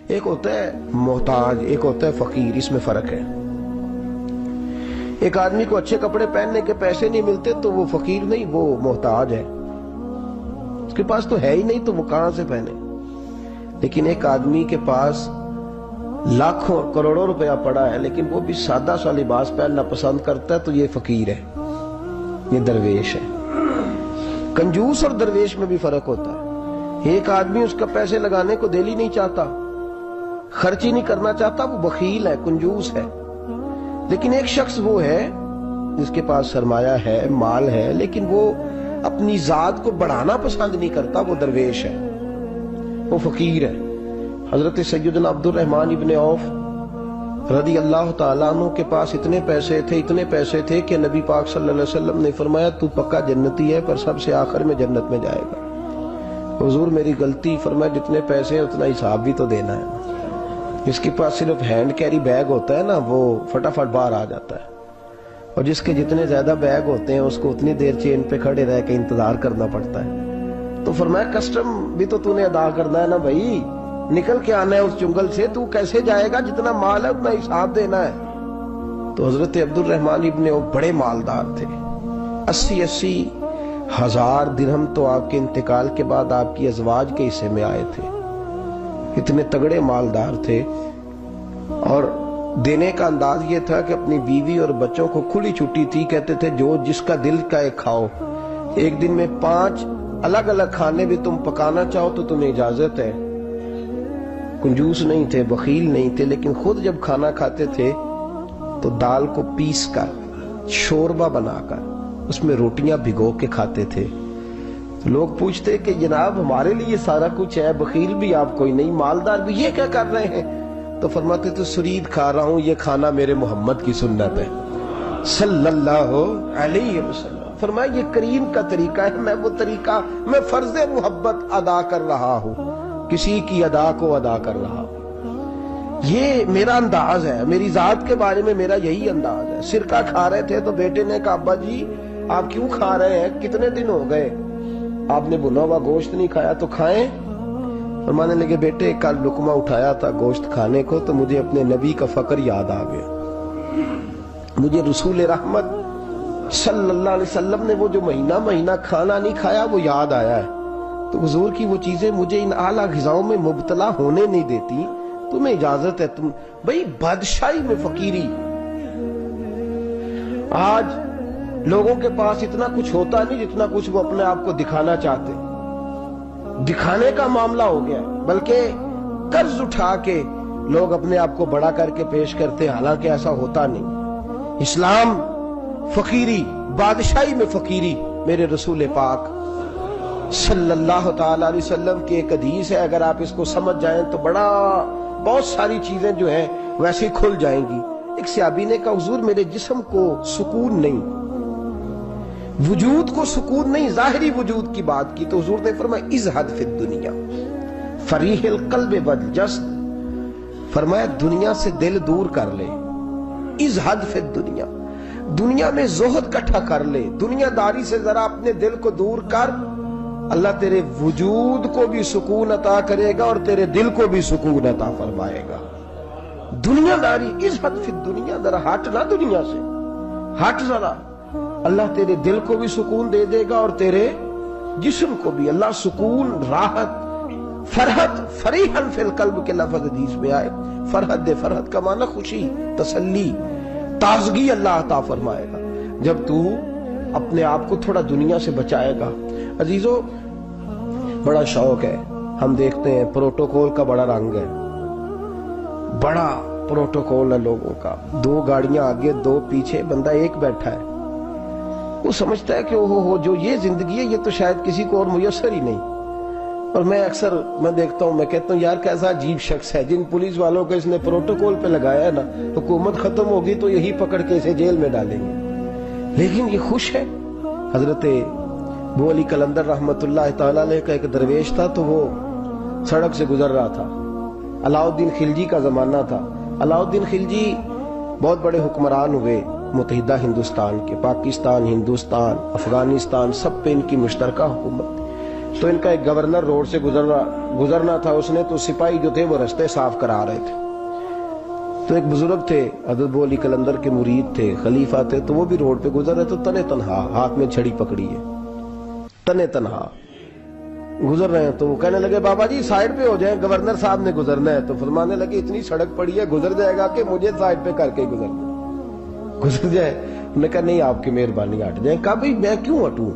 ایک ہوتا ہے محتاج، ایک ہوتا ہے فقیر، اس میں فرق ہے۔ ایک آدمی کو اچھے کپڑے پہننے کے پیسے نہیں ملتے تو وہ فقیر نہیں، وہ محتاج ہے، اس کے پاس تو ہے ہی نہیں تو وہ کہاں سے پہنے۔ لیکن ایک آدمی کے پاس لاکھوں کروڑوں روپیہ پڑا ہے لیکن وہ بھی سادہ سا لباس پہننا پسند کرتا ہے تو یہ فقیر ہے، یہ درویش ہے۔ کنجوس اور درویش میں بھی فرق ہوتا ہے۔ ایک آدمی اس کا پیسے لگانے کو دل ہی نہیں چاہتا، خرچ ہی نہیں کرنا چاہتا، وہ بخیل ہے، کنجوس ہے۔ لیکن ایک شخص وہ ہے جس کے پاس سرمایہ ہے، مال ہے، لیکن وہ اپنی ذات کو بڑھانا پسند نہیں کرتا، وہ درویش ہے، وہ فقیر ہے۔ حضرت سیدنا عبد الرحمن ابن عوف رضی اللہ تعالیٰ عنہ کے پاس اتنے پیسے تھے کہ نبی پاک صلی اللہ علیہ وسلم نے فرمایا تو پکا جنتی ہے پر سب سے آخر میں جنت میں جائے گا۔ حضور میری غلطی، فرمایا جتنے پیسے ہیں اتنا حساب بھی تو دینا ہے۔ جس کے پاس صرف ہینڈ کیری بیگ ہوتا ہے نا وہ فٹافٹ باہر آ جاتا ہے، اور جس کے جتنے زیادہ بیگ ہوتے ہیں اس کو اتنی دیر چین پہ کھڑے رہ کے انتظار کرنا پڑتا ہے۔ تو فرمایا کسٹم بھی تو نے ادا کرنا ہے نا بھائی، نکل کے آنا ہے اس جنگل سے، تو کیسے جائے گا؟ جتنا مال ہے اتنا حساب دینا ہے۔ تو حضرت عبد الرحمن ابن عوف بڑے مالدار تھے، 80 ہزار درہم تو آپ کے انتقال کے بعد آپ کی ازواج کے حصے میں آئے تھے، اتنے تگڑے مالدار تھے۔ اور دینے کا انداز یہ تھا کہ اپنی بیوی اور بچوں کو کھلی چھٹی تھی، کہتے تھے جو جس کا دل کا ایک کھاؤ، ایک دن میں 5 الگ الگ کھانے بھی تم پکانا چاہو تو تمہیں اجازت ہے۔ کنجوس نہیں تھے، بخیل نہیں تھے، لیکن خود جب کھانا کھاتے تھے تو دال کو پیس کر شوربہ بنا کر اس میں روٹیاں بھگو کے کھاتے تھے۔ تو لوگ پوچھتے کہ جناب ہمارے لیے سارا کچھ ہے، بخیل بھی آپ کوئی نہیں، مالدار بھی، یہ کیا کر رہے ہیں؟ تو فرماتے تھے سرید کھا رہا ہوں، یہ کھانا میرے محمد کی سنت ہے صلی اللہ علیہ وسلم۔ فرمایا یہ کریم کا طریقہ ہے، میں فرض محبت ادا کر رہا ہوں، کسی کی ادا کو ادا کر رہا ہوں، یہ میرا انداز ہے، میری ذات کے بارے میں میرا یہی انداز ہے۔ سرکہ کھا رہے تھے تو بیٹے نے کہا ابا جی آپ کیوں کھا رہے ہیں، کتنے دن ہو گئے آپ نے بھنا ہوا گوشت نہیں کھایا، تو کھائیں۔ فرمانے لگے بیٹے کل لقمہ اٹھایا تھا گوشت کھانے کو تو مجھے اپنے نبی کا فقر یاد آ گیا، مجھے رسول رحمت صلی اللہ علیہ وسلم نے وہ جو مہینہ کھانا نہیں کھایا وہ یاد آیا ہے۔ تو حضور کی وہ چیزیں مجھے ان اعلیٰ غذاؤں میں مبتلا ہونے نہیں دیتی، تمہیں اجازت ہے۔ تم بھئی بادشاہی میں فقیری، آج لوگوں کے پاس اتنا کچھ ہوتا نہیں جتنا کچھ وہ اپنے آپ کو دکھانا چاہتے، دکھانے کا معاملہ ہو گیا، بلکہ قرض اٹھا کے لوگ اپنے آپ کو بڑا کر کے پیش کرتے، حالانکہ ایسا ہوتا نہیں۔ اسلام فقیری، بادشاہی میں فقیری، میرے رسول پاک صلی اللہ تعالی علیہ وسلم کی ایک حدیث ہے، اگر آپ اس کو سمجھ جائیں تو بہت ساری چیزیں جو ہیں ویسے ہی کھل جائیں گی۔ ایک صحابی نے کہا حضور میرے جسم کو سکون نہیں، وجود کو سکون نہیں، ظاہری وجود کی بات کی، تو حضور نے فرمایا ازہد فی الدنیا فریح القلب والجسد، فرمایا دنیا سے دل دور کر لے، ازہد فی الدنیا، دنیا میں زہد کٹھا کر لے، دنیا داری سے ذرا اپنے دل کو دور کر، اللہ تیرے وجود کو بھی سکون عطا کرے گا اور تیرے دل کو بھی سکون عطا فرمائے گا۔ دنیا داری، ازہد فی الدنیا، ذرا ہٹ نہ دنیا سے، ہٹ ذرا، اللہ تیرے دل کو بھی سکون دے دے گا اور تیرے جسم کو بھی۔ اللہ سکون، راحت، فرحت، فریحاً فی القلب کے لفظ حدیث میں آئے، فرحت دے، فرحت کا معنی خوشی، تسلی، تازگی اللہ عطا فرمائے گا جب تو اپنے آپ کو تھوڑا دنیا سے بچائے گا۔ عزیزو بڑا شوق ہے، ہم دیکھتے ہیں پروٹوکول کا بڑا رنگ ہے، بڑا پروٹوکول ہے لوگوں کا، 2 گاڑیاں آگے 2 پیچھے، بندہ ایک بیٹھا ہے، وہ سمجھتا ہے کہ اوہو جو یہ زندگی ہے یہ تو شاید کسی کو اور میسر ہی نہیں۔ اور میں اکثر دیکھتا ہوں، میں کہتا ہوں یار کیسا عجیب شخص ہے، جن پولیس والوں کو اس نے پروٹوکول پہ لگایا ہے نا، حکومت ختم ہوگی تو یہی پکڑ کے اسے جیل میں ڈالیں گے، لیکن یہ خوش ہے۔ حضرت ابو علی قلندر رحمت اللہ تعالیٰ علیہ کا ایک درویش تھا، تو وہ سڑک سے گزر رہا تھا، علاء الدین خلجی کا زمانہ تھا۔ علاء الدین خلجی بہت بڑے حکمران ہوئے متحدہ ہندوستان کے، پاکستان، ہندوستان، افغانستان، سب پہ ان کی مشترکہ حکومت۔ تو ان کا ایک گورنر روڈ سے گزرنا تھا، اس نے تو سپاہی جو تھے وہ رستے صاف کرا رہے تھے، تو ایک بزرگ تھے حضرت ابو علی قلندر کے مرید تھے، خلیفہ تھے، تو وہ بھی روڈ پہ گزر رہے تو تنے تنہا ہاتھ میں چھڑی پکڑی ہے، تنے تنہا گزر رہے ہیں۔ تو وہ کہنے لگے بابا جی سائیڈ پہ ہو جائیں، گورنر صاحب نے گزرنا ہے۔ تو فرمانے لگے اتنی سڑک پڑی ہے گزر جائے گا کہ مجھے سائیڈ پہ کر کے گزر جائے۔ انہوں نے کہا نہیں آپ کی مہربانی ہٹ جائیں۔ کہا بھئی میں کیوں ہٹوں؟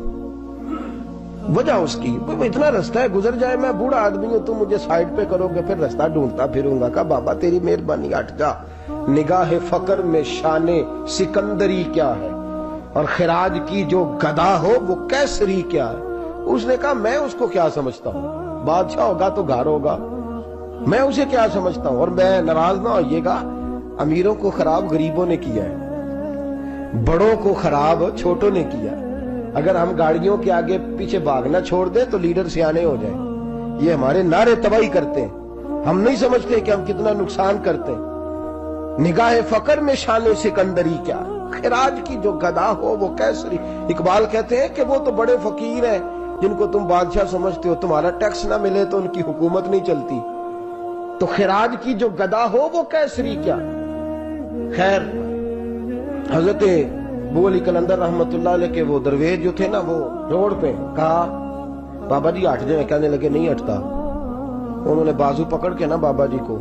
وجہ اس کی اتنا رستہ ہے گزر جائے، میں بوڑھا آدمی ہوں، تم مجھے سائیڈ پہ کرو گے پھر رستہ ڈھونڈتا پھروں گا۔ کہا بابا تیری مہربانی ہٹ جا، نگاہ فقر میں شان سکندری کیا ہے، اور خراج کی جو گدا ہو وہ کیسری کیا ہے۔ اس نے کہا میں اس کو کیا سمجھتا ہوں، بادشاہ ہوگا تو گھر ہوگا، میں اسے کیا سمجھتا ہوں، اور میں ناراض نہ ہوئیے گا، امیروں کو خراب غریبوں نے کیا ہے، بڑوں کو خراب چھوٹوں نے کیا ہے۔ اگر ہم گاڑیوں کے آگے پیچھے بھاگنا چھوڑ دیں تو لیڈر سیانے ہو جائیں، یہ ہمارے نعرے تباہی کرتے ہیں، ہم نہیں سمجھتے کہ ہم کتنا نقصان کرتے ہیں۔ نگاہ فقر میں شان سکندری کیا، خراج کی جو گدا ہو وہ کیسری۔ اقبال کہتے ہیں کہ وہ تو بڑے فقیر ہیں جن کو تم بادشاہ سمجھتے ہو، تمہارا ٹیکس نہ ملے تو ان کی حکومت نہیں چلتی، تو خراج کی جو گدا ہو وہ کیسری کیا۔ خیر حضرت ابو علی قلندر رحمت اللہ علیہ کے وہ درویش جو تھے نا وہ روڈ پہ کہا بابا جی ہٹ جائیں، کہنے لگے نہیں ہٹتا۔ انہوں نے بازو پکڑ کے نا بابا جی کو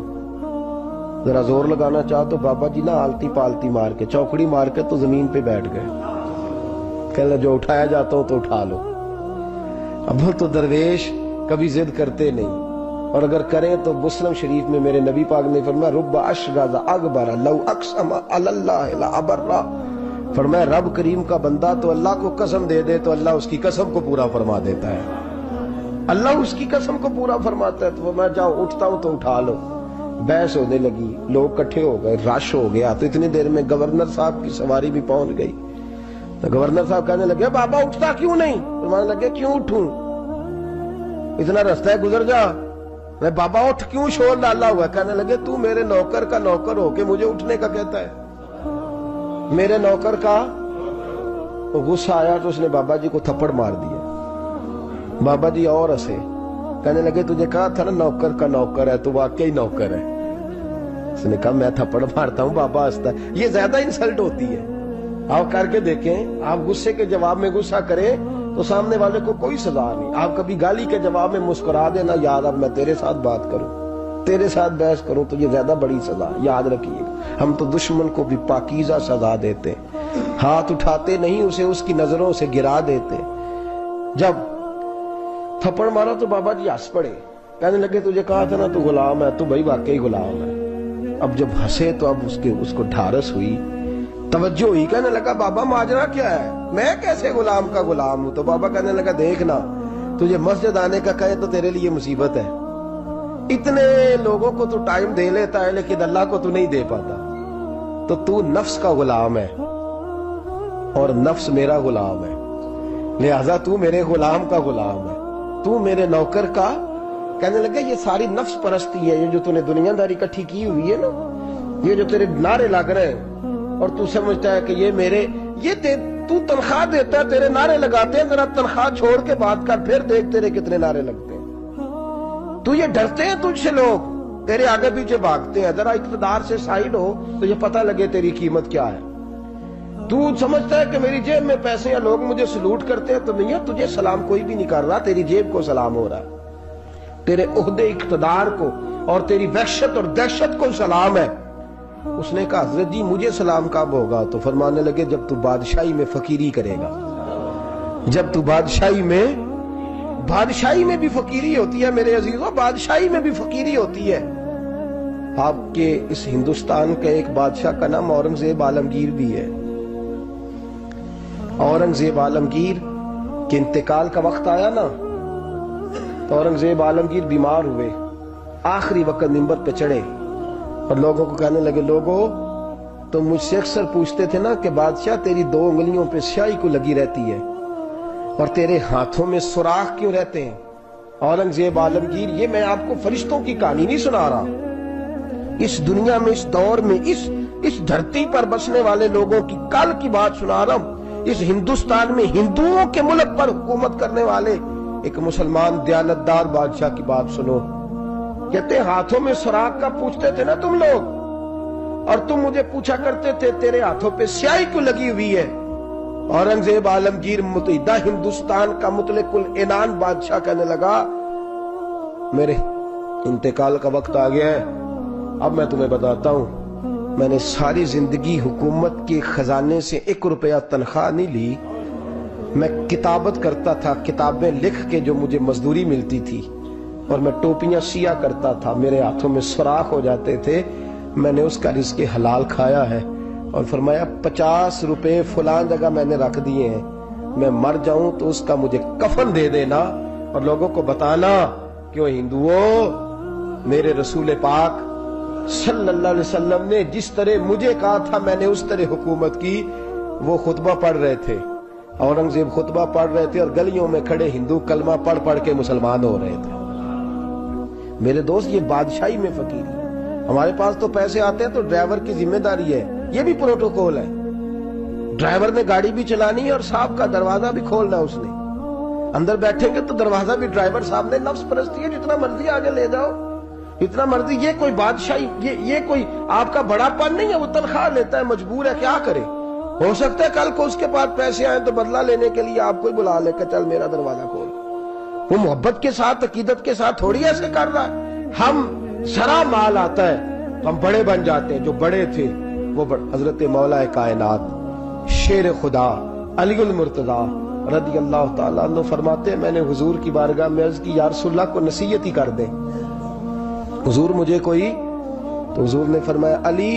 ذرا زور لگانا چاہا تو بابا جی نا آلتی پالتی مار کے چوکڑی مار کے تو زمین پہ بیٹھ گئے، کہنے جو اٹھایا جاتا ہو تو اٹھا لو۔ اب تو درویش کبھی ضد کرتے نہیں، اور اگر کریں تو مسلم شریف میں میرے نبی پاک نے فرمایا رب اشغاز اکبر لو اقسم علی اللہ لابرہ، فرمایا رب کریم کا بندہ تو اللہ کو قسم دے دے تو اللہ اس کی قسم کو پورا فرما دیتا ہے، اللہ اس کی قسم کو پورا فرماتا ہے۔ تو میں جاؤ اٹھتا ہوں تو اٹھا لو۔ بحث ہونے لگی، لوگ کٹھے ہو گئے، رش ہو گیا، تو اتنی دیر میں گورنر صاحب کی سواری بھی پہنچ گئی۔ تو گورنر صاحب کہنے لگے بابا اٹھتا کیوں نہیں؟ فرمانے لگے کیوں اٹھوں، اتنا رستہ ہے گزر جا۔ میں بابا اٹھ کیوں شور ڈالا ہوا؟ کہنے لگے تو میرے نوکر کا نوکر ہو کے مجھے اٹھنے کا کہتا ہے، میرے نوکر کا۔ غصہ آیا تو اس نے بابا جی کو تھپڑ مار دیا۔ بابا جی اور ہنسے، کہنے لگے تجھے کہا تھا نا نوکر کا نوکر ہے تو واقعی نوکر ہے۔ اس نے کہا میں تھپڑ مارتا ہوں، بابا ہنستا ہے۔ یہ زیادہ انسلٹ ہوتی ہے، آپ کر کے دیکھیں، آپ غصے کے جواب میں غصہ کریں تو سامنے والے کو کوئی سزا نہیں۔ آپ کبھی گالی کے جواب میں مسکرا دینا یار اب میں تیرے ساتھ بات کروں، تیرے ساتھ بحث کروں تو یہ زیادہ بڑی سزا، یاد رکھیے گا۔ ہم تو دشمن کو بھی پاکیزہ سزا دیتے، ہاتھ اٹھاتے نہیں، اسے اس کی نظروں سے گرا دیتے۔ جب تھپڑ مارا تو بابا جی ہنس پڑے، کہنے لگے تجھے کہا تھا نا تو غلام ہے، تو بھائی واقعی غلام ہے۔ اب جب ہنسے تو اب اس کو ڈھارس ہوئی، توجہ ہوئی، کہنے لگا بابا ماجرا کیا ہے، میں کیسے غلام کا غلام ہوں؟ تو بابا کہنے لگا دیکھنا تجھے مسجد آنے کا کہے تو تیرے لیے مصیبت ہے، اتنے لوگوں کو تو ٹائم دے لیتا ہے لیکن اللہ کو تو نہیں دے پاتا، تو نفس کا غلام ہے اور نفس میرا غلام ہے، لہذا تو میرے غلام کا غلام ہے، تو میرے نوکر کا۔ کہنے لگا یہ ساری نفس پرستی ہے، یہ جو تو نے دنیا داری اکٹھی کی ہوئی ہے نا، یہ جو تیرے نعرے لگ رہے ہیں اور تو سمجھتا ہے کہ یہ میرے، یہ تو تنخواہ دیتا ہے، تیرے نعرے لگاتے ہیں، ذرا تنخواہ چھوڑ کے بات کر، پھر دیکھ تیرے کتنے نعرے لگتے ہیں۔ تو یہ ڈرتے ہیں تجھ سے، لوگ تیرے آگے پیچھے بھاگتے ہیں، ذرا اقتدار سے سائیڈ ہو تو یہ پتہ لگے تیری قیمت کیا ہے۔ تو سمجھتا ہے کہ میری جیب میں پیسے ہیں، لوگ مجھے سلوٹ کرتے ہیں، تو میاں تجھے سلام کوئی بھی نہیں کر رہا، تیری جیب کو سلام ہو رہا ہے، تیرے عہدے اقتدار کو اور تیری وحشت اور دہشت کو سلام ہے۔ اس نے کہا حضرت جی مجھے سلام کب ہوگا؟ تو فرمانے لگے جب تو بادشاہی میں فقیری کرے گا، جب تو بادشاہی میں بھی فقیری ہوتی ہے میرے عزیزوں، بادشاہی میں بھی فقیری ہوتی ہے۔ آپ کے اس ہندوستان کے ایک بادشاہ کا نام اورنگزیب عالمگیر بھی ہے۔ اورنگزیب عالمگیر کے انتقال کا وقت آیا نا تو اورنگزیب عالمگیر بیمار ہوئے، آخری وقت منبر پہ چڑھے اور لوگوں کو کہنے لگے لوگوں تم مجھ سے اکثر پوچھتے تھے نا کہ بادشاہ تیری 2 انگلیوں پہ سیاہی کو لگی رہتی ہے اور تیرے ہاتھوں میں سوراخ کیوں رہتے ہیں؟ اورنگزیب عالمگیر یہ میں آپ کو فرشتوں کی کہانی نہیں سنا رہا، اس دنیا میں، اس دور میں، اس دھرتی پر بسنے والے لوگوں کی کل کی بات سنا رہا ہوں۔ اس ہندوستان میں ہندوؤں کے ملک پر حکومت کرنے والے ایک مسلمان دیانتدار بادشاہ کی بات سنو. کہتے ہاتھوں میں سراخ کا پوچھتے تھے نا تم لوگ, اور تم مجھے پوچھا کرتے تھے تیرے ہاتھوں پہ سیاہی کیوں لگی ہوئی ہے. اورنگزیب عالمگیر متحدہ ہندوستان کا مطلق العنان بادشاہ کہنے لگا میرے انتقال کا وقت آ گیا ہے. اب میں تمہیں بتاتا ہوں, میں نے ساری زندگی حکومت کے خزانے سے 1 روپیہ تنخواہ نہیں لی. میں کتابت کرتا تھا, کتابیں لکھ کے جو مجھے مزدوری ملتی تھی, اور میں ٹوپیاں سیا کرتا تھا, میرے ہاتھوں میں سوراخ ہو جاتے تھے. میں نے اس کا رزق حلال کھایا ہے. اور فرمایا 50 روپے فلان جگہ میں نے رکھ دیے ہیں, میں مر جاؤں تو اس کا مجھے کفن دے دینا اور لوگوں کو بتانا کہ وہ ہندوؤں میرے رسول پاک صلی اللہ علیہ وسلم نے جس طرح مجھے کہا تھا میں نے اس طرح حکومت کی. وہ خطبہ پڑھ رہے تھے, اورنگزیب خطبہ پڑھ رہے تھے, اور گلیوں میں کھڑے ہندو کلمہ پڑھ پڑھ کے مسلمان ہو رہے تھے. میرے دوست یہ بادشاہی میں فقیری. ہمارے پاس تو پیسے آتے ہیں تو ڈرائیور کی ذمہ داری ہے, یہ بھی پروٹوکول ہے. ڈرائیور نے گاڑی بھی چلانی ہے اور صاحب کا دروازہ بھی کھولنا ہے. اس نے اندر بیٹھیں گے تو دروازہ بھی ڈرائیور صاحب نے. نفس پرستی ہے, جتنا مرضی آگے لے جاؤ, اتنا مرضی. یہ کوئی بادشاہی, یہ کوئی آپ کا بڑا پن نہیں ہے. وہ تنخواہ لیتا ہے, مجبور ہے, کیا کرے. ہو سکتا ہے کل کو اس کے پاس پیسے آئیں تو بدلہ لینے کے لیے آپ کو ہی بلا لے کہ چل میرا دروازہ کھول. وہ محبت کے ساتھ, عقیدت کے ساتھ تھوڑی ایسے کر رہا ہے. ہم ذرا مال آتا ہے ہم بڑے بن جاتے ہیں. جو بڑے تھے وہ حضرت مولا کائنات شیر خدا علی المرتضیٰ رضی اللہ تعالیٰ عنہ فرماتے ہیں میں نے حضور کی بارگاہ میں عرض کی یا رسول اللہ کو نصیحت ہی کر دیں, حضور مجھے کوئی. تو حضور نے فرمایا علی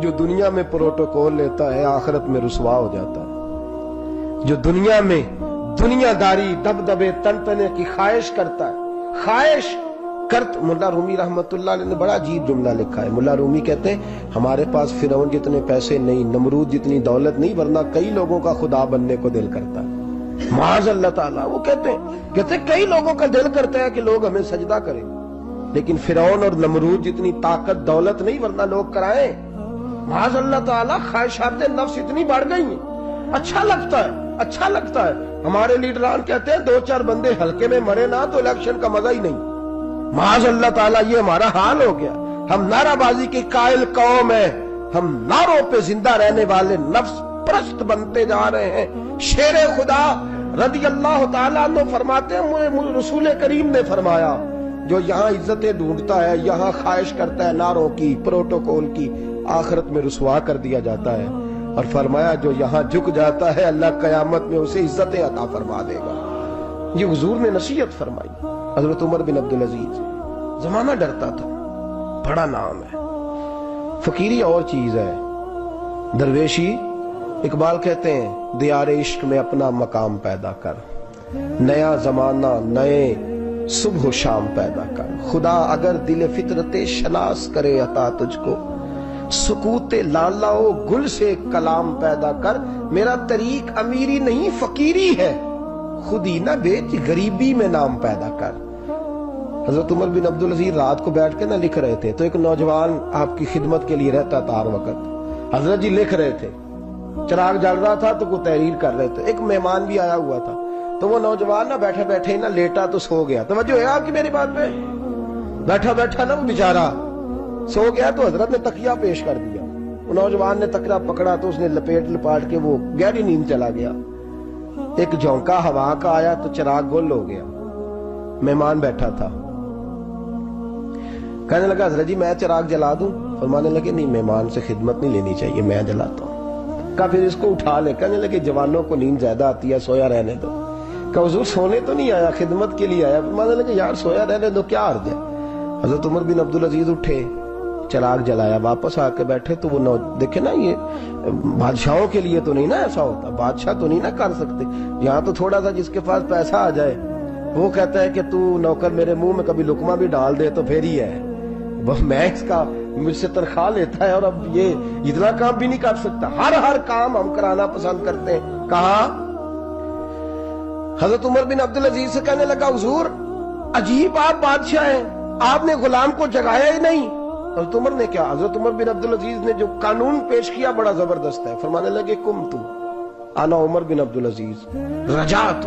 جو دنیا میں پروٹوکول لیتا ہے آخرت میں رسوا ہو جاتا ہے. جو دنیا میں دنیا داری دبدبے تنتنے کی خواہش کرتا ہے, خواہش کرت. ملا رومی رحمت اللہ علیہ نے بڑا عجیب جملہ لکھا ہے. ملا رومی کہتے ہیں ہمارے پاس فرعون جتنے پیسے نہیں, نمرود جتنی دولت نہیں, ورنہ کئی لوگوں کا خدا بننے کو دل کرتا ہے. معاذ اللہ تعالیٰ. وہ کہتے ہیں کئی لوگوں کا دل کرتا ہے کہ لوگ ہمیں سجدہ کریں, لیکن فرعون اور نمرود جتنی طاقت دولت نہیں, ورنہ لوگ کرائیں. معاذ اللہ تعالیٰ. خواہشات نفس اتنی بڑھ گئی ہیں. اچھا لگتا ہے, اچھا لگتا ہے. ہمارے لیڈران کہتے ہیں 2-4 بندے ہلکے میں مرے نہ تو الیکشن کا مزہ ہی نہیں. معاذ اللہ تعالیٰ یہ ہمارا حال ہو گیا. ہم نعرہ بازی کی قائل قوم ہیں, ہم نعروں پہ زندہ رہنے والے نفس پرست بنتے جا رہے ہیں. شیر خدا رضی اللہ تعالیٰ عنہ فرماتے ہیں رسول کریم نے فرمایا جو یہاں عزتیں ڈھونڈتا ہے, یہاں خواہش کرتا ہے نعروں کی, پروٹوکول کی, آخرت میں رسوا کر دیا جاتا ہے. اور فرمایا جو یہاں جھک جاتا ہے اللہ قیامت میں اسے عزتیں عطا فرما دے گا. یہ حضور نے نصیحت فرمائی. حضرت عمر بن عبدالعزیز, زمانہ ڈرتا تھا, بڑا نام ہے. فقیری اور چیز ہے, درویشی. اقبال کہتے ہیں دیار عشق میں اپنا مقام پیدا کر, نیا زمانہ نئے صبح و شام پیدا کر. خدا اگر دل فطرت شناس کرے عطا تجھ کو, سکوت لالا و گل سے کلام پیدا کر. میرا طریق امیری نہیں فقیری ہے, خود ہی نہ بیچ غریبی میں نام پیدا کر. حضرت عمر بن عبدالعزیز رات کو بیٹھ کے نہ لکھ رہے تھے, تو ایک نوجوان آپ کی خدمت کے لیے رہتا تھا ہر وقت. حضرت جی لکھ رہے تھے, چراغ جل رہا تھا تو کوئی تحریر کر رہے تھے. ایک مہمان بھی آیا ہوا تھا, تو وہ نوجوان نہ بیٹھے بیٹھے نہ لیٹا تو سو گیا. توجہ ہے آپ کی میری بات پہ؟ بیٹھا بیٹھا نا وہ بیچارہ سو گیا, تو حضرت نے تکیہ پیش کر دیا. وہ نوجوان نے تکیہ پکڑا تو اس نے لپاٹ کے وہ گہری نیند چلا گیا. ایک جھونکا ہوا کا آیا تو چراغ گل ہو گیا. مہمان بیٹھا تھا, کہنے لگا حضرت جی میں چراغ جلا دوں؟ فرمانے لگے نہیں, مہمان سے خدمت نہیں لینی چاہیے, میں جلاتا ہوں. کہا پھر اس کو اٹھا لے. کہنے لگے جوانوں کو نیند زیادہ آتی ہے, سویا رہنے دو. کہا حضور سونے تو نہیں آیا, خدمت کے لیے آیا. فرمانے لگے یار سویا رہنے دو, کیا عرض ہے. حضرت عمر بن عبدالعزیز اٹھے, چراغ جلایا, واپس آ کے بیٹھے تو وہ دیکھے نا, یہ بادشاہوں کے لیے تو نہیں نا ایسا ہوتا, بادشاہ تو نہیں نا کر سکتے. یہاں تو تھوڑا سا جس کے پاس پیسہ آ جائے وہ کہتا ہے کہ تو نوکر میرے منہ میں کبھی لقمہ بھی ڈال دے تو پھر ہی ہے. میں اس کا مجھ سے تنخواہ لیتا ہے اور اب یہ اتنا کام بھی نہیں کر سکتا. ہر کام ہم کرانا پسند کرتے ہیں. کہا حضرت عمر بن عبدالعزیز سے کہنے لگا حضور عجیب آپ بادشاہ ہیں, آپ نے غلام کو جگایا ہی نہیں. حضرت عمر نے کیا, حضرت عمر بن عبدالعزیز نے جو قانون پیش کیا بڑا زبردست ہے. فرمانے لگے کم تو انا عمر بن عبدالعزیز رجعت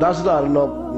10,000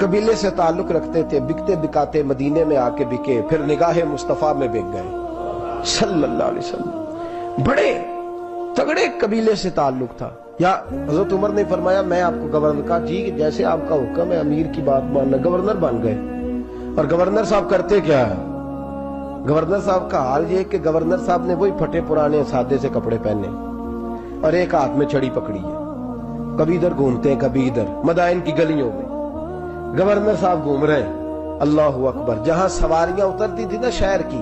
قبیلے سے تعلق رکھتے تھے، بکتے بکاتے مدینے میں آ کے بکے، پھر نگاہ مصطفیٰ میں بک گئے صلی اللہ علیہ وسلم۔ بڑے تگڑے قبیلے سے تعلق تھا۔ یا حضرت عمر نے فرمایا میں آپ کو گورنر کا، جی جیسے آپ کا حکم ہے، امیر کی بات ماننا، گورنر بن گئے۔ اور گورنر صاحب کرتے کیا ہے؟ گورنر صاحب کا حال یہ کہ گورنر صاحب نے وہی پھٹے پرانے سادے سے کپڑے پہنے اور ایک ہاتھ میں چھڑی پکڑی ہے، کبھی ادھر گھومتے ہیں کبھی ادھر، مدائن کی گلیوں میں گورنر صاحب گھوم رہے ہیں۔ اللہ اکبر۔ جہاں سواریاں اترتی تھی نا شہر کی،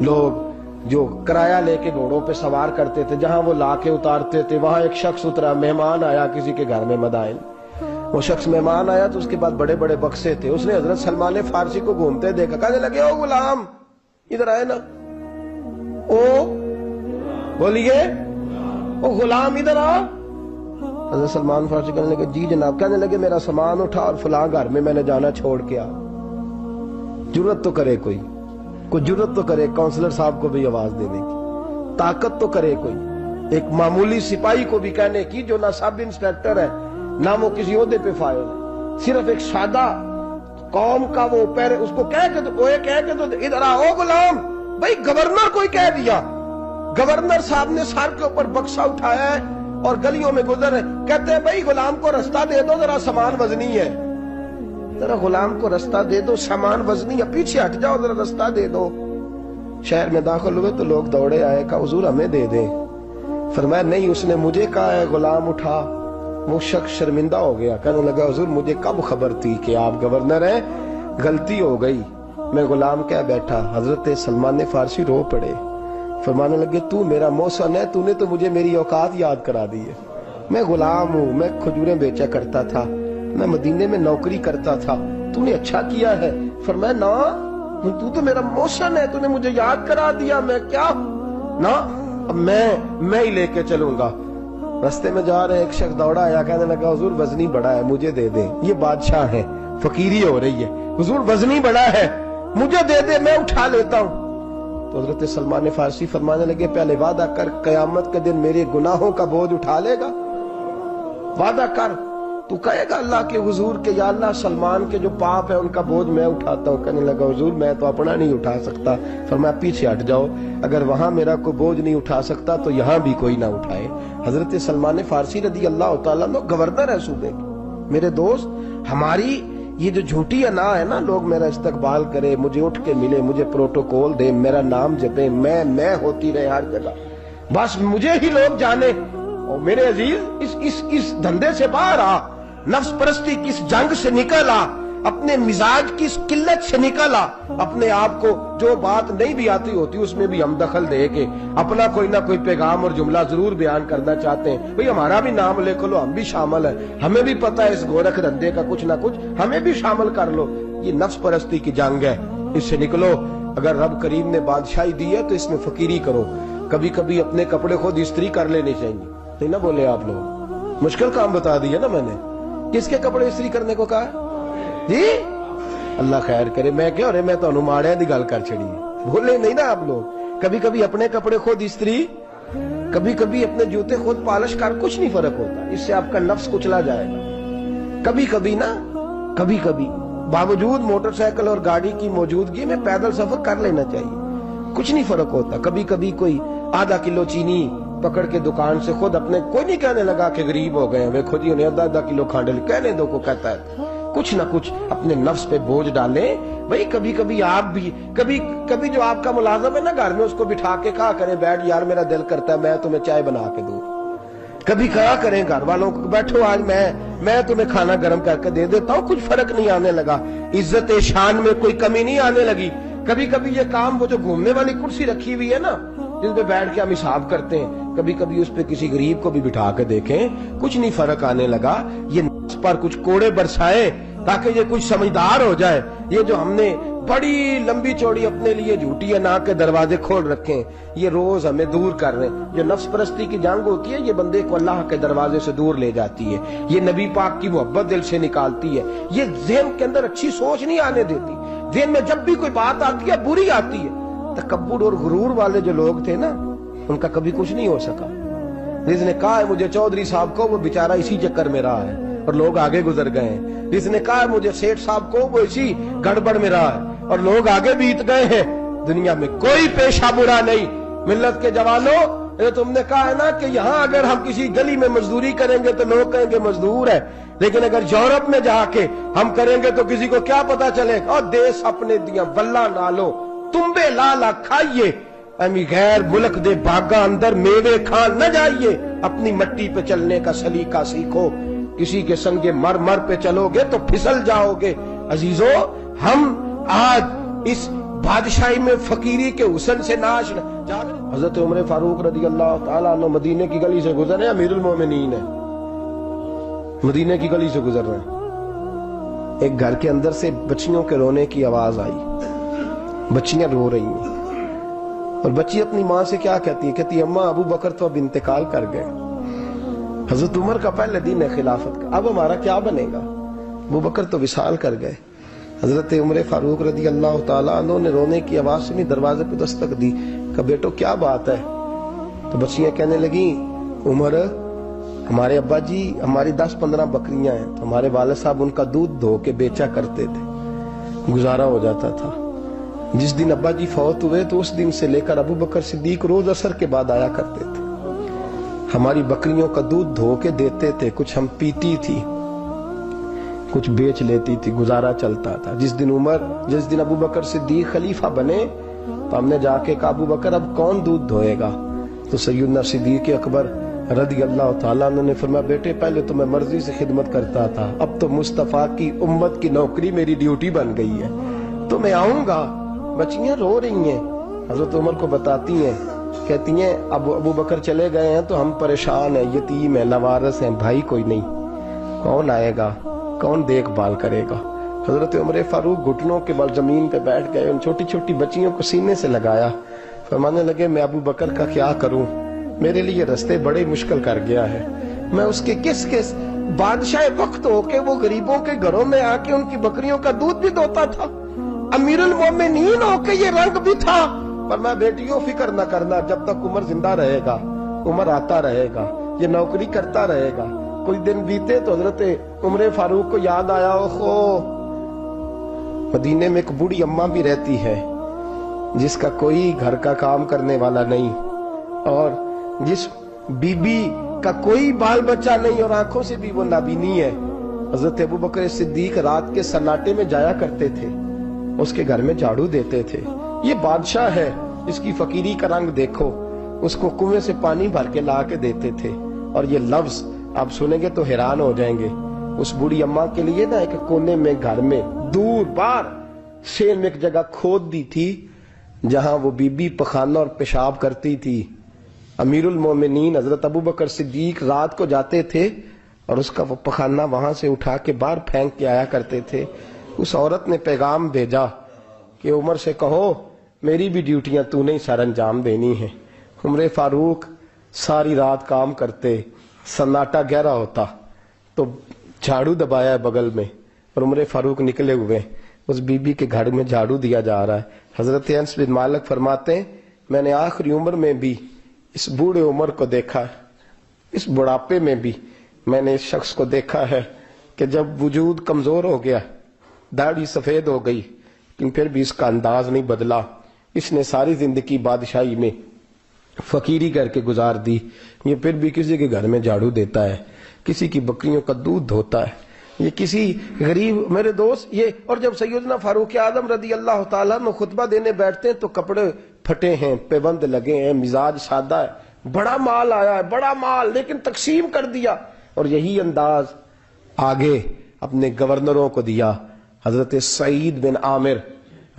لوگ جو کرایہ لے کے گھوڑوں پہ سوار کرتے تھے، جہاں وہ لا کے اتارتے تھے، وہاں ایک شخص اترا، مہمان آیا کسی کے گھر میں مدائن، وہ شخص مہمان آیا تو اس کے بعد بڑے بڑے بکسے تھے، اس نے حضرت سلمان فارسی کو گھومتے دیکھا، کہنے لگے او غلام ادھر آئے نا، او بولیے او غلام ادھر آ۔ حضرت سلمان فارسی کہنے لگے جی جناب۔ کہنے لگے میرا سامان اٹھا اور فلاں گھر میں نے جانا، چھوڑ کے آ۔ جرت تو کرے کوئی جرت تو کرے کونسلر صاحب کو بھی آواز دینے کی، طاقت تو کرے کوئی، ایک معمولی سپاہی کو بھی کہنے کی جو نہ سب انسپیکٹر ہے نہ وہ کسی عہدے پہ فائل ہے، صرف ایک سادہ قوم کا وہ پیر، اس کو کہہ کے تو ادھر آؤ غلام۔ بھائی گورنر کوئی کہہ دیا، گورنر صاحب نے سر کے اوپر بکسا اٹھایا ہے اور گلیوں میں گزر ہے، کہتے ہیں بھائی غلام کو رستہ دے دو، ذرا سامان وزنی ہے، ذرا غلام کو رستہ دے دو، سامان وزنی ہے، پیچھے ہٹ جاؤ، ذرا رستہ دے دو۔ شہر میں داخل ہوئے تو لوگ دوڑے آئے، کہا حضور ہمیں دے دیں۔ فرمایا نہیں، اس نے مجھے کہا ہے غلام اٹھا۔ وہ شخص شرمندہ ہو گیا، کہنے لگا حضور مجھے کب خبر تھی کہ آپ گورنر ہیں، غلطی ہو گئی، میں غلام کہہ بیٹھا۔ حضرت سلمان فارسی رو پڑے، فرمانے لگے تو میرا محسن ہے، تو نے تو مجھے میری اوقات یاد کرا دی ہے، میں غلام ہوں، میں کھجوریں بیچا کرتا تھا، میں مدینے میں نوکری کرتا تھا، تو نے اچھا کیا ہے۔ فرمایا نا تو تو میرا محسن ہے، تو نے مجھے یاد کرا دیا، میں کیا نا اب میں ہی لے کے چلوں گا۔ رستے میں جا رہے ایک شخص دوڑا آیا، کہنے لگا حضور وزنی بڑا ہے مجھے دے دیں، یہ بادشاہ ہے، فقیری ہو رہی ہے، حضور وزنی بڑا ہے مجھے دے دے، میں اٹھا لیتا ہوں۔ تو حضرت سلمان فارسی فرمانے لگے پہلے وعدہ کر قیامت کے دن میرے گناہوں کا بوجھ اٹھا لے گا، وعدہ کر، تو کہے گا اللہ کے حضور کے یا اللہ سلمان کے جو پاپ ہے ان کا بوجھ میں اٹھاتا ہوں۔ کہنے لگا حضور میں تو اپنا نہیں اٹھا سکتا۔ فرمایا پیچھے ہٹ جاؤ، اگر وہاں میرا کوئی بوجھ نہیں اٹھا سکتا تو یہاں بھی کوئی نہ اٹھائے۔ حضرت سلمان فارسی رضی اللہ تعالیٰ عنہ گورنر ہے صوبے کے۔ میرے دوست ہماری یہ جو جھوٹی انا ہے نا، لوگ میرا استقبال کرے، مجھے اٹھ کے ملے، مجھے پروٹوکول دے، میرا نام جپے، میں ہوتی رہے ہر جگہ، بس مجھے ہی لوگ جانے۔ اور میرے عزیز اس دھندے سے باہر آ، نفس پرستی کی اس جنگ سے نکل آ، اپنے مزاج کی اس قلت سے نکل آ، اپنے آپ کو جو بات نہیں بھی آتی ہوتی اس میں بھی ہم دخل دے کے اپنا کوئی نہ کوئی پیغام اور جملہ ضرور بیان کرنا چاہتے ہیں۔ بھئی ہمارا بھی نام لکھ لو، ہم بھی شامل ہیں، ہمیں بھی پتہ ہے اس گورکھ دھندے کا کچھ نہ کچھ، ہمیں بھی شامل کر لو۔ یہ نفس پرستی کی جنگ ہے، اس سے نکلو۔ اگر رب کریم نے بادشاہی دی ہے تو اس میں فقیری کرو، کبھی کبھی اپنے کپڑے خود استری کر لینے چاہیے، نہیں نہ بولے آپ لوگ، مشکل کام بتا دیا نا میں نے۔ کس کے کپڑے استری کرنے کو کہا جی؟ اللہ خیر کرے، میں کیا رہے، میں تو ماڑے دی گل کر چھڑی ہے، بولے نہیں نا آپ لوگ۔ کبھی کبھی اپنے کپڑے خود استری، کبھی کبھی اپنے جوتے خود پالش کر، کچھ نہیں فرق ہوتا، اس سے آپ کا نفس کچلا جائے گا۔ کبھی کبھی نا، کبھی کبھی باوجود موٹر سائیکل اور گاڑی کی موجودگی میں پیدل سفر کر لینا چاہیے، کچھ نہیں فرق ہوتا۔ کبھی کبھی کوئی آدھا کلو چینی پکڑ کے دکان سے خود اپنے، کوئی نہیں کہنے لگا کہ غریب ہو گئے ہیں، خود ہی انہیں آدھا کلو کھانڈے، کہنے دو کو کہتا ہے، کچھ نہ کچھ اپنے نفس پہ بوجھ ڈالیں۔ بھئی کبھی کبھی آپ بھی، کبھی جو آپ کا ملازم ہے نا گھر میں، اس کو بٹھا کے کہا کریں بیٹھ یار میرا دل کرتا ہے میں تمہیں چائے بنا کے دوں۔ کبھی کہا کریں گھر والوں کو بیٹھو آج میں تمہیں کھانا گرم کر کے دے دیتا ہوں، کچھ فرق نہیں آنے لگا، عزت شان میں کوئی کمی نہیں آنے لگی۔ کبھی کبھی یہ کام، وہ جو گھومنے والی کرسی رکھی ہوئی ہے نا جس پہ بیٹھ کے ہم حساب کرتے ہیں، کبھی کبھی اس پہ کسی غریب کو بھی بٹھا کے دیکھیں، کچھ نہیں فرق آنے لگا۔ یہ نفس پر کچھ کوڑے برسائے تاکہ یہ کچھ سمجھدار ہو جائے۔ یہ جو ہم نے بڑی لمبی چوڑی اپنے لیے جھوٹی انا کے دروازے کھول رکھے ہیں، یہ روز ہمیں دور کر رہے ہیں۔ جو نفس پرستی کی جنگ ہوتی ہے یہ بندے کو اللہ کے دروازے سے دور لے جاتی ہے، یہ نبی پاک کی محبت دل سے نکالتی ہے، یہ ذہن کے اندر اچھی سوچ نہیں آنے دیتی۔ ذہن میں جب بھی کوئی بات آتی ہے بری آتی ہے۔ تکبر اور غرور والے جو لوگ تھے نا ان کا کبھی کچھ نہیں ہو سکا۔ جس نے کہا ہے مجھے چودھری صاحب کو، وہ بیچارہ اسی چکر میں رہا ہے، اور لوگ آگے گزر گئے ہیں. جس نے کہا مجھے سیٹھ صاحب کو وہ اسی گڑبڑ میں رہا ہے اور لوگ آگے بیت گئے ہیں. دنیا میں کوئی پیشہ برا نہیں. ملت کے جوانوں، تم نے کہا ہے نا کہ یہاں اگر ہم کسی گلی میں مزدوری کریں گے تو لوگ کہیں گے مزدور ہے، لیکن اگر یورپ میں جا کے ہم کریں گے تو کسی کو کیا پتا چلے گا؟ اور دیس اپنے دیا ولہ نالو تمبے لالا کھائیے، امی غیر ملک دے باغاں اندر میوے کھان نہ جائیے. اپنی مٹی پہ چلنے کا سلیقہ سیکھو. کسی کے سنگ مر مر پہ چلو گے تو پھسل جاؤ گے. عزیزو، ہم آج اس بادشاہی میں فقیری کے حسن سے ناش نہ. حضرت عمر فاروق رضی اللہ تعالیٰ عنہ مدینے کی گلی سے گزر رہے ہیں، امیر المومنین ہے، مدینے کی گلی سے گزر رہے ہیں. ایک گھر کے اندر سے بچیوں کے رونے کی آواز آئی. بچیاں رو رہی ہیں اور بچی اپنی ماں سے کیا کہتی ہے؟ کہتی ہے اماں ابو بکر تو اب انتقال کر گئے. حضرت عمر کا پہلے دن ہے خلافت کا، اب ہمارا کیا بنے گا؟ ابو بکر تو وصال کر گئے. حضرت عمر فاروق رضی اللہ تعالیٰ عنہ نے رونے کی آواز سنی، دروازے پہ دستک دی کہ بیٹو کیا بات ہے؟ تو بچیاں کہنے لگیں عمر ہمارے ابا جی ہماری 10-15 بکریاں ہیں تو ہمارے والد صاحب ان کا دودھ دھو کے بیچا کرتے تھے، گزارا ہو جاتا تھا. جس دن ابا جی فوت ہوئے تو اس دن سے لے کر ابو بکر صدیق روز عصر کے بعد آیا کرتے تھے، ہماری بکریوں کا دودھ دھو کے دیتے تھے، کچھ ہم پیتی تھی کچھ بیچ لیتی تھی، گزارا چلتا تھا. جس دن ابو بکر صدیق خلیفہ بنے تو ہم نے جا کے کہا ابو بکر اب کون دودھ دھوئے گا؟ تو سیدنا صدیق اکبر رضی اللہ تعالیٰ عنہ نے فرمایا بیٹے پہلے تو میں مرضی سے خدمت کرتا تھا، اب تو مصطفیٰ کی امت کی نوکری میری ڈیوٹی بن گئی ہے تو میں آؤں گا. بچیاں رو رہی ہیں، حضرت عمر کو بتاتی ہیں، کہتی ہیں ابو بکر چلے گئے ہیں تو ہم پریشان ہیں، یتیم ہیں، لاوارث ہیں، بھائی کوئی نہیں، کون آئے گا، کون دیکھ بھال کرے گا؟ حضرت عمر فاروق گھٹنوں کے بل زمین پہ بیٹھ گئے، ان چھوٹی چھوٹی بچیوں کو سینے سے لگایا، فرمانے لگے میں ابو بکر کا کیا کروں، میرے لیے رستے بڑے مشکل کر گیا ہے. میں اس کے کس بادشاہ وقت ہو کے وہ غریبوں کے گھروں میں آ کے ان کی بکریوں کا دودھ بھی دوتا تھا، امیر المومنین ہو کے یہ رنگ بھی تھا. پر میں بیٹیوں فکر نہ کرنا، جب تک عمر زندہ رہے گا، عمر آتا رہے گا، یہ نوکری کرتا رہے گا. کوئی دن بیتے تو حضرت عمر فاروق کو یاد آیا اوہو مدینے میں ایک بوڑھی اماں بھی رہتی ہے جس کا کوئی گھر کا کام کرنے والا نہیں اور جس بی بی کا کوئی بال بچہ نہیں اور آنکھوں سے بھی وہ نابینی ہے. حضرت ابو بکر صدیق رات کے سناٹے میں جایا کرتے تھے، اس کے گھر میں جھاڑو دیتے تھے. یہ بادشاہ ہے، اس کی فقیری کا رنگ دیکھو. اس کو کنویں سے پانی بھر کے لا کے دیتے تھے. اور یہ لفظ آپ سنیں گے تو حیران ہو جائیں گے. اس بوڑھی اماں کے لیے نا ایک کونے میں گھر میں دور بار شیر میں ایک جگہ کھود دی تھی جہاں وہ بی بی پخانہ اور پیشاب کرتی تھی. امیر المومنین حضرت ابو بکر صدیق رات کو جاتے تھے اور اس کا وہ پخانہ وہاں سے اٹھا کے باہر پھینک کے آیا کرتے تھے. اس عورت نے پیغام بھیجا کہ عمر سے کہو میری بھی ڈیوٹیاں تو نہیں سر انجام دینی ہیں. عمر فاروق ساری رات کام کرتے، سناٹا گہرا ہوتا تو جھاڑو دبایا ہے بغل میں اور عمر فاروق نکلے ہوئے اس بی بی کے گھر میں جھاڑو دیا جا رہا ہے. حضرت انس بن مالک فرماتے ہیں میں نے آخری عمر میں بھی اس بوڑھے عمر کو دیکھا ہے، اس بڑھاپے میں بھی میں نے اس شخص کو دیکھا ہے کہ جب وجود کمزور ہو گیا، داڑھی سفید ہو گئی، لیکن پھر بھی اس کا انداز نہیں بدلا. اس نے ساری زندگی بادشاہی میں فقیری کر کے گزار دی، یہ پھر بھی کسی کے گھر میں جھاڑو دیتا ہے، کسی کی بکریوں کا دودھ دھوتا ہے، یہ کسی غریب میرے دوست یہ. اور جب سیدنا فاروق اعظم رضی اللہ تعالیٰ میں خطبہ دینے بیٹھتے ہیں تو کپڑے پھٹے ہیں، پیبند لگے ہیں، مزاج سادہ ہے، بڑا مال آیا ہے، بڑا مال، لیکن تقسیم کر دیا. اور یہی انداز آگے اپنے گورنروں کو دیا. حضرت سعید بن عامر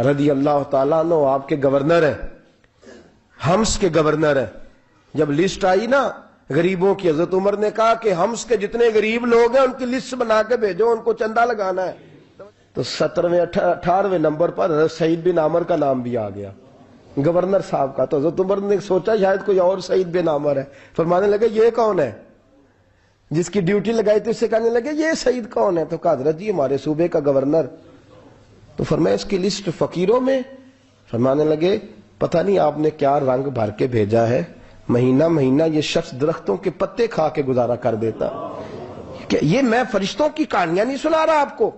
رضی اللہ تعالیٰ عنہ آپ کے گورنر ہیں، حمص کے گورنر ہیں. جب لسٹ آئی نا غریبوں کی، حضرت عمر نے کہا کہ حمص کے جتنے غریب لوگ ہیں ان کی لسٹ بنا کے بھیجو، ان کو چندہ لگانا ہے. تو 17ویں 18ویں نمبر پر حضرت سعید بن عامر کا نام بھی آ گیا، گورنر صاحب کا. تو حضرت عمر نے سوچا شاید کوئی اور سعید بن عامر ہے. فرمانے لگے یہ کون ہے؟ جس کی ڈیوٹی لگائی تھی اس سے کہنے لگے یہ سعید کون ہے؟ تو کہا حضرت جی ہمارے صوبے کا گورنر. تو فرمایا اس کی لسٹ فقیروں میں؟ فرمانے لگے پتہ نہیں آپ نے کیا رنگ بھر کے بھیجا ہے، مہینہ مہینہ یہ شخص درختوں کے پتے کھا کے گزارا کر دیتا. کہ یہ میں فرشتوں کی کہانیاں نہیں سنا رہا آپ کو،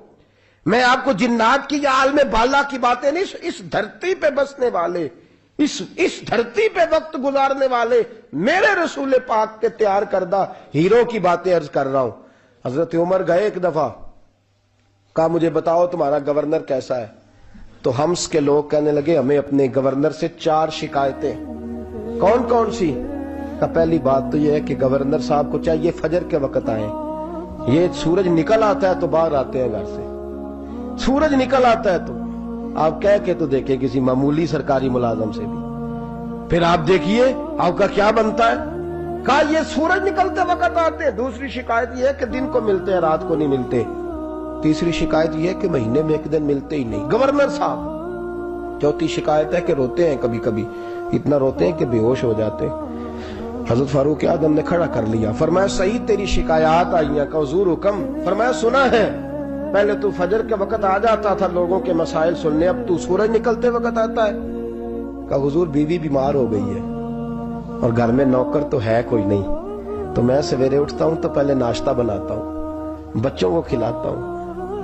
میں آپ کو جنات کی یا عالم بالا کی باتیں نہیں، اس دھرتی پہ بسنے والے، اس دھرتی پہ وقت گزارنے والے میرے رسول پاک کے تیار کردہ ہیرو کی باتیں عرض کر رہا ہوں۔ حضرت عمر گئے ایک دفعہ، کہا مجھے بتاؤ تمہارا گورنر کیسا ہے؟ تو ہمس کے لوگ کہنے لگے ہمیں اپنے گورنر سے 4 شکایتیں۔ کون کون سی؟ پہلی بات تو یہ ہے کہ گورنر صاحب کو چاہیے فجر کے وقت آئیں، یہ سورج نکل آتا ہے تو باہر آتے ہیں گھر سے، سورج نکل آتا ہے تو آپ کہہ کے تو دیکھیں کسی معمولی سرکاری ملازم سے بھی، پھر آپ دیکھیے آپ کا کیا بنتا ہے۔ کہا یہ سورج نکلتے وقت آتے ہیں۔ دوسری شکایت یہ ہے کہ دن کو ملتے ہیں رات کو نہیں ملتے۔ تیسری شکایت یہ ہے کہ مہینے میں ایک دن ملتے ہی نہیں گورنر صاحب۔ چوتھی شکایت ہے کہ روتے ہیں، کبھی کبھی اتنا روتے ہیں کہ بے ہوش ہو جاتے ہیں۔ حضرت فاروق اعظم نے کھڑا کر لیا، فرمایا صحیح تیری شکایات آئی ہیں، کہ حضور حکم۔ فرمایا سنا ہے، پہلے تو فجر کے وقت آ جاتا تھا لوگوں کے مسائل سننے، اب تو سورج نکلتے وقت آتا ہے۔ کہ حضور بیوی بیمار ہو گئی ہے اور گھر میں نوکر تو ہے کوئی نہیں، تو میں سویرے اٹھتا ہوں تو پہلے ناشتہ بناتا ہوں، بچوں کو کھلاتا ہوں۔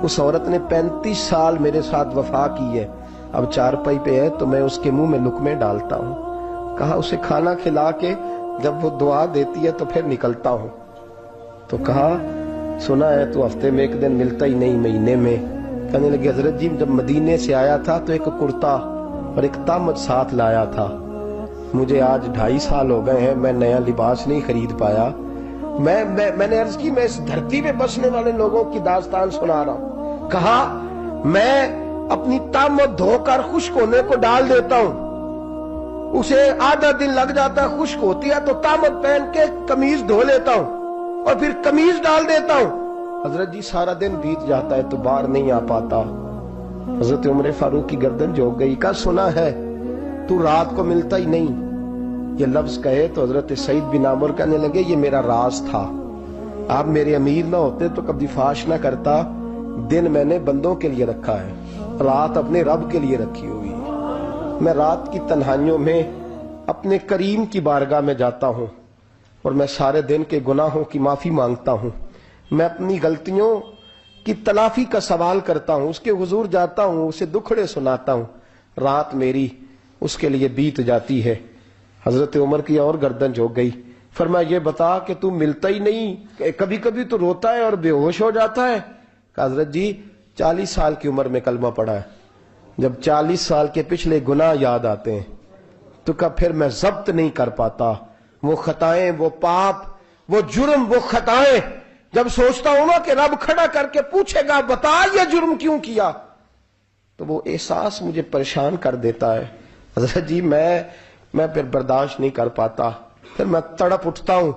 اس عورت نے 35 سال میرے ساتھ وفا کی ہے، اب چارپائی پہ ہے تو میں اس کے منہ میں لقمے ڈالتا ہوں۔ کہا اسے کھانا کھلا کے جب وہ دعا دیتی ہے تو پھر نکلتا ہوں۔ تو کہا سنا ہے تو ہفتے میں ایک دن ملتا ہی نہیں، مہینے میں۔ کہنے لگے حضرت جی جب مدینے سے آیا تھا تو ایک کرتا اور ایک تامت ساتھ لایا تھا، مجھے آج 2.5 سال ہو گئے ہیں، میں نیا لباس نہیں خرید پایا۔ میں نے عرض کی میں اس دھرتی پہ بسنے والے لوگوں کی داستان سنا رہا ہوں۔ کہا میں اپنی تامت دھو کر خشک ہونے کو ڈال دیتا ہوں، اسے آدھا دن لگ جاتا ہے، خشک ہوتی ہے تو تامت پہن کے قمیض دھو لیتا ہوں اور پھر قمیض ڈال دیتا ہوں۔ حضرت جی سارا دن بیت جاتا ہے تو باہر نہیں آ پاتا۔ حضرت عمر فاروق کی گردن جھک گئی، کہا سنا ہے تو رات کو ملتا ہی نہیں۔ یہ لفظ کہے تو حضرت سعید بن عمر کہنے لگے یہ میرا راز تھا، آپ میرے امیر نہ ہوتے تو کبھی فاش نہ کرتا، دن میں نے بندوں کے لیے رکھا ہے، رات اپنے رب کے لیے رکھی ہوئی۔ میں رات کی تنہائیوں میں اپنے کریم کی بارگاہ میں جاتا ہوں اور میں سارے دن کے گناہوں کی معافی مانگتا ہوں، میں اپنی غلطیوں کی تلافی کا سوال کرتا ہوں، اس کے حضور جاتا ہوں، اسے دکھڑے سناتا ہوں، رات میری اس کے لیے بیت جاتی ہے۔ حضرت عمر کی اور گردن جھک گئی، فرمایا یہ بتا کہ تو ملتا ہی نہیں، کبھی کبھی تو روتا ہے اور بے ہوش ہو جاتا ہے۔ کہ حضرت جی 40 سال کی عمر میں کلمہ پڑھا ہے، جب 40 سال کے پچھلے گناہ یاد آتے ہیں تو کہا پھر میں ضبط نہیں کر پاتا، وہ خطائیں، وہ پاپ، وہ جرم، وہ خطائیں، جب سوچتا ہوں نا کہ رب کھڑا کر کے پوچھے گا بتا یہ جرم کیوں کیا، تو وہ احساس مجھے پریشان کر دیتا ہے۔ حضرت جی میں پھر برداشت نہیں کر پاتا، پھر میں تڑپ اٹھتا ہوں،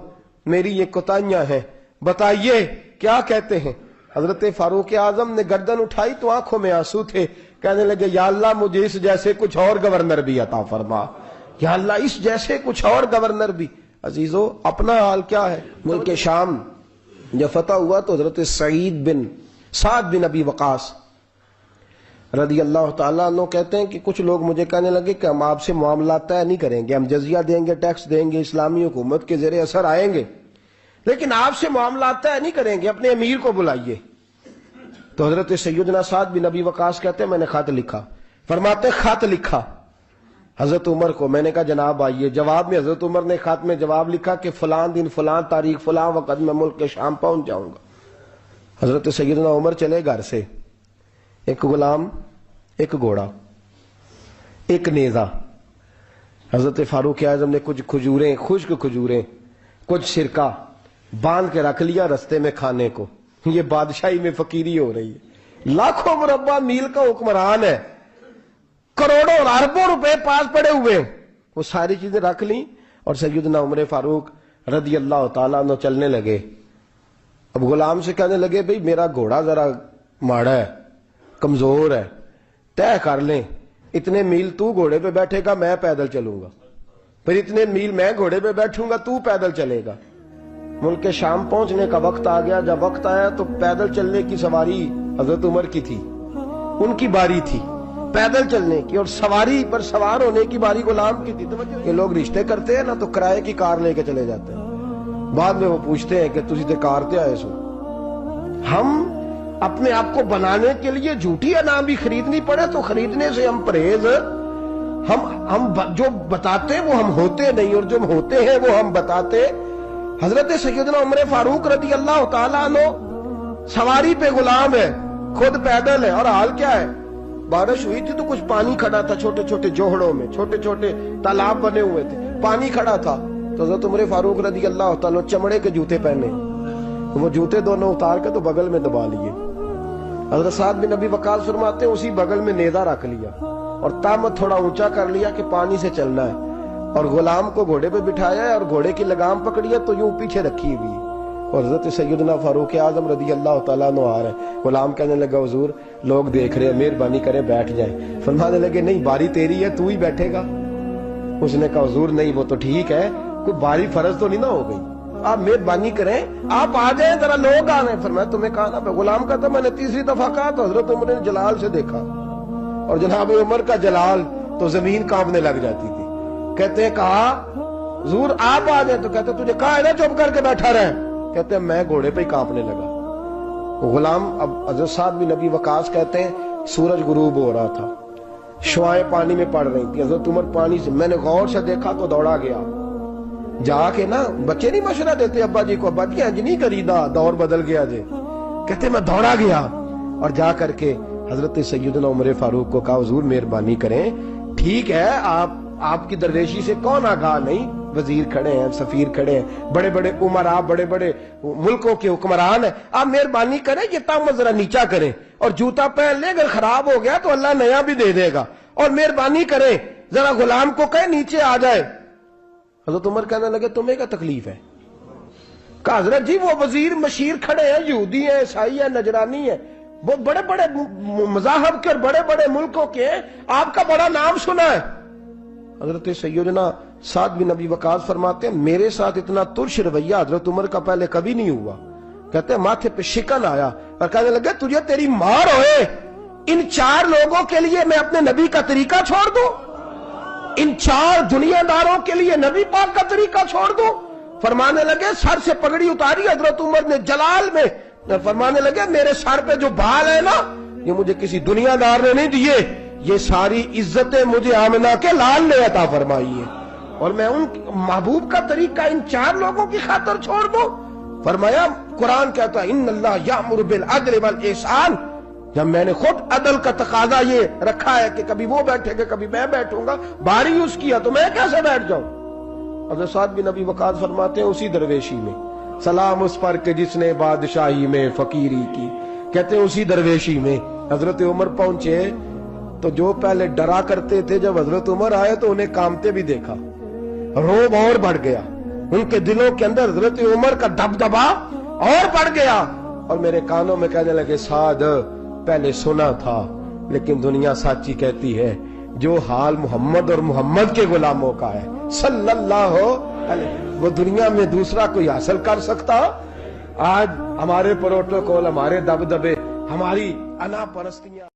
میری یہ کوتاہیاں ہیں، بتائیے کیا کہتے ہیں۔ حضرت فاروق اعظم نے گردن اٹھائی تو آنکھوں میں آنسو تھے، کہنے لگے یا اللہ مجھے اس جیسے کچھ اور گورنر بھی عطا فرما، یا اللہ اس جیسے کچھ اور گورنر بھی۔ عزیزو اپنا حال کیا ہے؟ ملک شام جب فتح ہوا تو حضرت سعد بن ابی وقاص رضی اللہ تعالیٰ عنہ کہتے ہیں کہ کچھ لوگ مجھے کہنے لگے کہ ہم آپ سے معاملات طے نہیں کریں گے، ہم جزیہ دیں گے، ٹیکس دیں گے، اسلامی حکومت کے زیر اثر آئیں گے، لیکن آپ سے معاملات طے نہیں کریں گے، اپنے امیر کو بلائیے۔ تو حضرت سیدنا سعد بن ابی وقاص کہتے ہیں میں نے خط لکھا، فرماتے خط لکھا حضرت عمر کو، میں نے کہا جناب آئیے۔ جواب میں حضرت عمر نے خط میں جواب لکھا کہ فلاں دن فلاں تاریخ فلاں وقت میں ملک شام پہنچ جاؤں گا۔ حضرت سیدنا عمر چلے گھر سے، ایک غلام، ایک گھوڑا، ایک نیزہ۔ حضرت فاروق اعظم نے کچھ کھجوریں، خشک کھجوریں، کچھ سرکہ باندھ کے رکھ لیا رستے میں کھانے کو۔ یہ بادشاہی میں فقیری ہو رہی ہے، لاکھوں مربع میل کا حکمران ہے، کروڑوں اور اربوں روپے پاس پڑے ہوئے، وہ ساری چیزیں رکھ لیں اور سیدنا عمر فاروق رضی اللہ تعالیٰ عنہ چلنے لگے۔ اب غلام سے کہنے لگے بھئی میرا گھوڑا ذرا ماڑا ہے، کمزور ہے، طے کر لیں، اتنے میل تو گھوڑے پہ بیٹھے گا میں پیدل چلوں گا، پھر اتنے میل میں گھوڑے پہ بیٹھوں گا تو پیدل چلے گا۔ ملک شام پہنچنے کا وقت آ گیا، جب وقت آیا تو پیدل چلنے کی سواری حضرت عمر کی تھی، ان کی باری تھی پیدل چلنے کی، اور سواری پر سوار ہونے کی باری غلام کی تھی۔ یہ لوگ رشتے کرتے ہیں نا تو کرائے کی کار لے کے چلے جاتے ہیں، بعد میں وہ پوچھتے ہیں کہ تسی تے کار تے آئے سو، ہم اپنے آپ کو بنانے کے لیے جھوٹی انا بھی خریدنی پڑے تو خریدنے سے ہم پرہیز. ہم جو بتاتے وہ ہم ہوتے نہیں، اور جو ہوتے ہیں وہ ہم بتاتے. حضرت سیدنا عمر فاروق رضی اللہ تعالیٰ عنہ سواری پہ غلام ہے، خود پیدل ہے، اور حال کیا ہے؟ بارش ہوئی تھی تو کچھ پانی کھڑا تھا چھوٹے چھوٹے جوہڑوں میں، چھوٹے چھوٹے تالاب بنے ہوئے تھے، پانی کھڑا تھا. تو حضرت عمر فاروق رضی اللہ تعالیٰ چمڑے کے جوتے پہنے، وہ جوتے دونوں اتار کے تو بغل میں دبا لیے. حضرت سعد بن ابی وقاص فرماتے ہیں اسی بغل میں نیزہ رکھ لیا اور تامت تھوڑا اونچا کر لیا کہ پانی سے چلنا ہے، اور غلام کو گھوڑے پہ بٹھایا ہے اور گھوڑے کی لگام پکڑی ہے تو یوں پیچھے رکھی ہوئی. اور حضرت سیدنا فاروق اعظم رضی اللہ تعالیٰ عنہ آ رہے ہیں. غلام کہنے لگا حضور لوگ دیکھ رہے ہیں، مہربانی کریں بیٹھ جائیں. فرمانے لگے نہیں، باری تیری ہے، تو ہی بیٹھے گا. اس نے کہا حضور نہیں، وہ تو ٹھیک ہے، کوئی باری فرض تو نہیں نہ ہو گئی، آپ مہربانی کریں آپ آ جائیں، ذرا لوگ آ رہے ہیں. فرمایا تمہیں کہا نا. غلام کہتا میں نے تیسری دفعہ کہا تو حضرت عمر نے جلال سے دیکھا، اور جناب عمر کا جلال تو زمین کانپنے لگ جاتی تھی. کہتے ہیں کہا حضور آپ آ جائیں، تو کہتے تجھے کہا ہے نا چپ کر کے بیٹھا رہے. کہتے ہیں میں گھوڑے پہ ہی کانپنے لگا. غلام اب حضرت سعد بن ابی وقاص کہتے ہیں سورج غروب ہو رہا تھا، شعائیں پانی میں پڑ رہی تھی. حضرت عمر پانی سے میں نے غور سے دیکھا تو دوڑا گیا. جا کے نا بچے نہیں مشورہ دیتے ابا جی کو، ابا جی انج نہیں کریدا، دور بدل گیا جی. کہتے میں دوڑا گیا اور جا کر کے حضرت سیدنا عمر فاروق کو کہا حضور مہربانی کریں، ٹھیک ہے آپ کی درویشی سے کون آگاہ نہیں، وزیر کھڑے ہیں، سفیر کھڑے ہیں، بڑے بڑے عمرا، بڑے بڑے ملکوں کے حکمران ہیں، آپ مہربانی کریں یہ تامت ذرا نیچا کریں اور جوتا پہن لیں، اگر خراب ہو گیا تو اللہ نیا بھی دے دے گا، اور مہربانی کریں ذرا غلام کو کہیں نیچے آ جائے. حضرت عمر کہنے لگے تمہیں کیا تکلیف ہے؟ کہا حضرت جی وہ وزیر مشیر کھڑے ہیں، یہودی ہیں، عیسائی ہیں، نجرانی ہیں، وہ بڑے بڑے مذاہب کے اور بڑے بڑے ملکوں کے ہیں، آپ کا بڑا نام سنا ہے. حضرت سیدنا سعد بن ابی وقاص فرماتے ہیں میرے ساتھ اتنا ترش رویہ حضرت عمر کا پہلے کبھی نہیں ہوا. کہتے ہیں ماتھے پہ شکن آیا اور کہنے لگے تجھے تیری مار ہوئے، ان 4 لوگوں کے لیے میں اپنے نبی کا طریقہ چھوڑ دوں، ان 4 دنیا داروں کے لیے نبی پاک کا طریقہ چھوڑ دوں. فرمانے لگے سر سے پگڑی اتاری حضرت عمر نے جلال میں، فرمانے لگے میرے سر پہ جو بال ہے نا یہ مجھے کسی دنیا دار نے نہیں دیے، یہ ساری عزتیں مجھے آمنہ کے لال نے عطا فرمائی ہے، اور میں ان محبوب کا طریقہ ان 4 لوگوں کی خاطر چھوڑ دوں. فرمایا قرآن کہتا ہے ان اللہ یامر بالعدل والاحسان، جب میں نے خود عدل کا تقاضا یہ رکھا ہے کہ کبھی وہ بیٹھے گا کبھی میں بیٹھوں گا، باری اس کیا تو میں کیسے بیٹھ جاؤں. حضرت سعد بن ابی وقاص فرماتے ہیں اسی درویشی میں سلام اس پر کہ جس نے بادشاہی میں فقیری کی. کہتے ہیں اسی درویشی میں حضرت عمر پہنچے تو جو پہلے ڈرا کرتے تھے جب حضرت عمر آئے تو انہیں کامتے بھی دیکھا، روب اور بڑھ گیا، ان کے دلوں کے اندر حضرت عمر کا دبدبا اور بڑھ گیا، اور میرے کانوں میں کہنے لگے سعد پہلے سنا تھا لیکن دنیا سچی کہتی ہے جو حال محمد اور محمد کے غلاموں کا ہے صلی اللہ علیہ، وہ دنیا میں دوسرا کوئی حاصل کر سکتا. آج ہمارے پروٹوکول، ہمارے دبدبے، ہماری انا پرستیاں